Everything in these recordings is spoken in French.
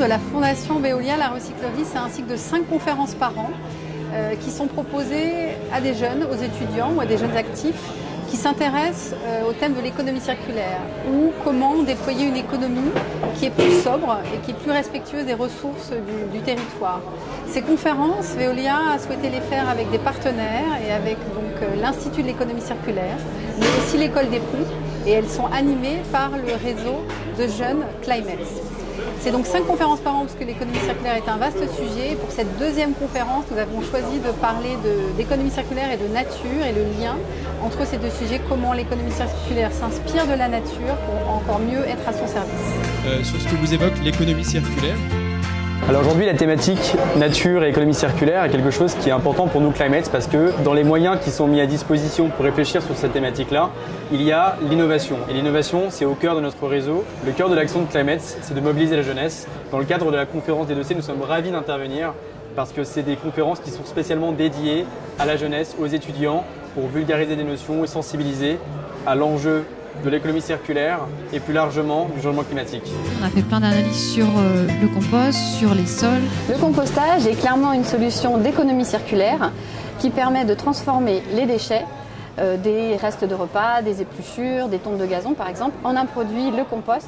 de la Fondation Veolia, la recyclerie, c'est un cycle de 5 conférences par an qui sont proposées à des jeunes, aux étudiants ou à des jeunes actifs qui s'intéressent au thème de l'économie circulaire ou comment déployer une économie qui est plus sobre et qui est plus respectueuse des ressources du territoire. Ces conférences, Veolia a souhaité les faire avec des partenaires et avec l'Institut de l'économie circulaire, mais aussi l'école des ponts, et elles sont animées par le réseau de jeunes Climate. C'est donc 5 conférences par an parce que l'économie circulaire est un vaste sujet. Pour cette deuxième conférence, nous avons choisi de parler d'économie circulaire et de nature et le lien entre ces deux sujets, comment l'économie circulaire s'inspire de la nature pour encore mieux être à son service. Sur ce que vous évoquez, l'économie circulaire. Alors aujourd'hui, la thématique nature et économie circulaire est quelque chose qui est important pour nous Climate parce que dans les moyens qui sont mis à disposition pour réfléchir sur cette thématique-là, il y a l'innovation. Et l'innovation, c'est au cœur de notre réseau. Le cœur de l'action de Climate, c'est de mobiliser la jeunesse. Dans le cadre de la conférence des dossiers, nous sommes ravis d'intervenir parce que c'est des conférences qui sont spécialement dédiées à la jeunesse, aux étudiants, pour vulgariser des notions et sensibiliser à l'enjeu de l'économie circulaire et plus largement du changement climatique. On a fait plein d'analyses sur le compost, sur les sols. Le compostage est clairement une solution d'économie circulaire qui permet de transformer les déchets, des restes de repas, des épluchures, des tontes de gazon par exemple, en un produit, le compost,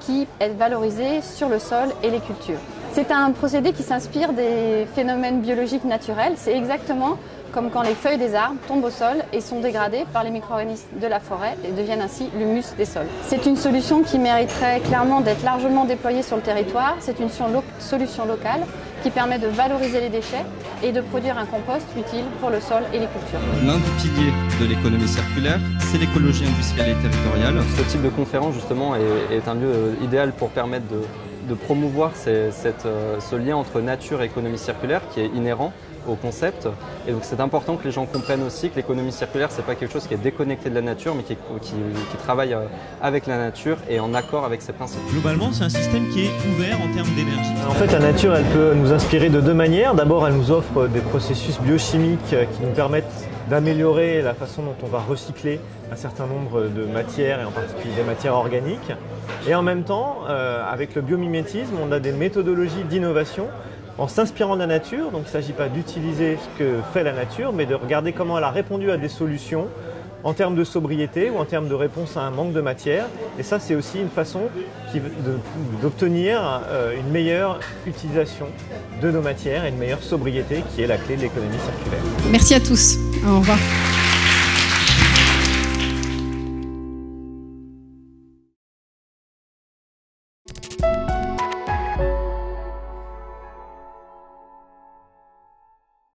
qui est valorisé sur le sol et les cultures. C'est un procédé qui s'inspire des phénomènes biologiques naturels. C'est exactement comme quand les feuilles des arbres tombent au sol et sont dégradées par les micro-organismes de la forêt et deviennent ainsi l'humus des sols. C'est une solution qui mériterait clairement d'être largement déployée sur le territoire. C'est une solution locale qui permet de valoriser les déchets et de produire un compost utile pour le sol et les cultures. L'un des piliers de l'économie circulaire, c'est l'écologie industrielle et territoriale. Ce type de conférence justement est un lieu idéal pour permettre de promouvoir ce lien entre nature et économie circulaire qui est inhérent au concept. Et donc c'est important que les gens comprennent aussi que l'économie circulaire, c'est pas quelque chose qui est déconnecté de la nature, mais qui travaille avec la nature et en accord avec ses principes. Globalement, c'est un système qui est ouvert en termes d'énergie. En fait, la nature, elle peut nous inspirer de deux manières. D'abord, elle nous offre des processus biochimiques qui nous permettent d'améliorer la façon dont on va recycler un certain nombre de matières, et en particulier des matières organiques. Et en même temps, avec le biomimétisme, on a des méthodologies d'innovation en s'inspirant de la nature. Donc il ne s'agit pas d'utiliser ce que fait la nature, mais de regarder comment elle a répondu à des solutions en termes de sobriété ou en termes de réponse à un manque de matière. Et ça, c'est aussi une façon d'obtenir une meilleure utilisation de nos matières et une meilleure sobriété qui est la clé de l'économie circulaire. Merci à tous. Au revoir.